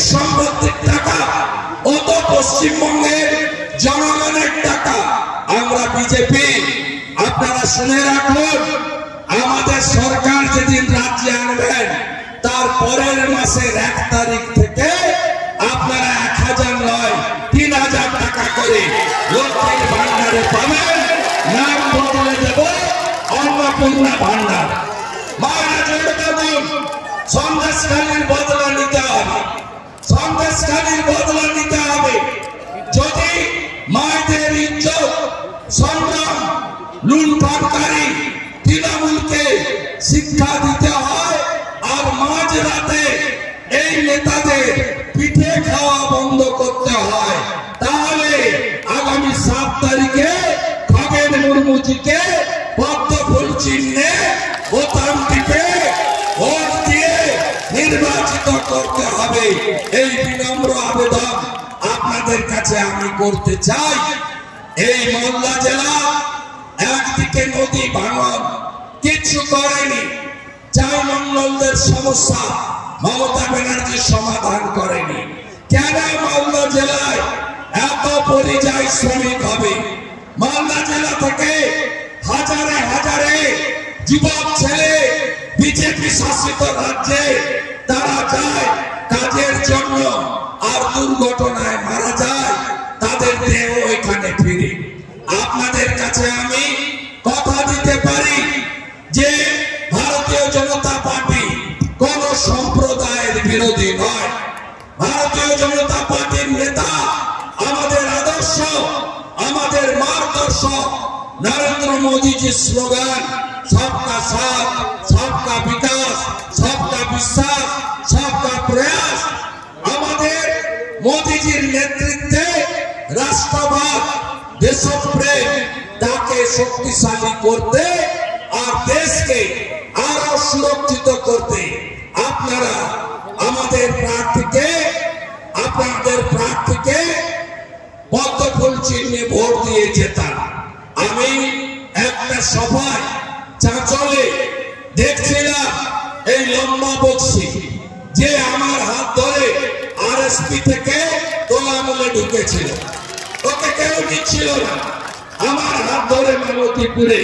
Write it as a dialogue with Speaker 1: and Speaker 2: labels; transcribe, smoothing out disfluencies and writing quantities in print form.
Speaker 1: পৈতৃক সম্পত্তির টাকা, ও তো পশ্চিমবঙ্গের জনগণের টাকা। আমরা বিজেপি, আপনারা শুনে রাখুন, আমাদের সরকার যেদিন রাজ্যে আনবেন তার পরের মাসের 1 তারিখ থেকে আপনারা 1000 নয় 3000 টাকা করে লক্ষ্মীর ভান্ডারে পাবেন। নাম বদলে দেব অন্নপূর্ণা ভান্ডার। সন্দেশখালীর বদলা নিতে হবে, সন্দেশখালীর বদলা নিতে হবে। যদি মায়েদের ইজ্জত সংগ্রাম লুণ্ঠনকারী তৃণমূলকে শিক্ষা দিতে হয় আর মাঝরাতে এই নেতাদের পিঠে খাওয়া বন্ধ করতে হয়, তাহলে আগামী 7 তারিখে খগেন মুর্মুজিকে পদ্ম ফুল চিহ্নে বোতাম টিপে ভোট দিয়ে নির্বাচিত করতে হবে। এই বিনম্র আবেদন আপনাদের কাছে আমি করতে চাই। এই মালদা জেলা একদিকে নদী ভাঙন কিছু করেনি, চারমন্ডলদের সমস্যা মমতা ব্যানার্জি সমাধান করেনি। কেন মালদা জেলায় এত পরিযায়ী শ্রমিক হবে? মালদা জেলা থেকে হাজারে হাজারে যুবক ছেলে বিজেপি শাসিত রাজ্যে তারা যায় কাজের জন্য, আর দুর্ঘটনায় মারা যায়, তাদের দেহ এখানে ফিরে। আপনাদের কাছে আমি কথা দিতে পারি যে ভারতীয় জনতা পার্টি কোন সম্প্রদায়ের বিরোধী নয়। ভারতীয় জনতা পার্টির নেতা আমাদের আদর্শ, আমাদের মার্গদর্শক নরেন্দ্র মোদীজির স্লোগান सबका साथ, सबका विकास, सबका विश्वास, सबका प्रयास। আমাদের মোদীজির নেতৃত্বে রাষ্ট্রবাদ, দেশপ্রেম তাকে শক্তিশালী করতে আর দেশকে আরো সুরক্ষিত করতে আপনারা আমাদের প্রার্থীকে, আপনাদের প্রার্থীকে পদ্ম ফুল চিহ্নে ভোট দিয়ে জেতান। আমি একটা সভায় চাঁচলে দেখছিলাম এই লম্বা বক্সি যে আমার হাত ধরে আরএসপি থেকে তোলামূলে ঢুকেছিল, ওকে কেউ নিচ্ছিল না। আমার হাত ধরে মালতীপুরে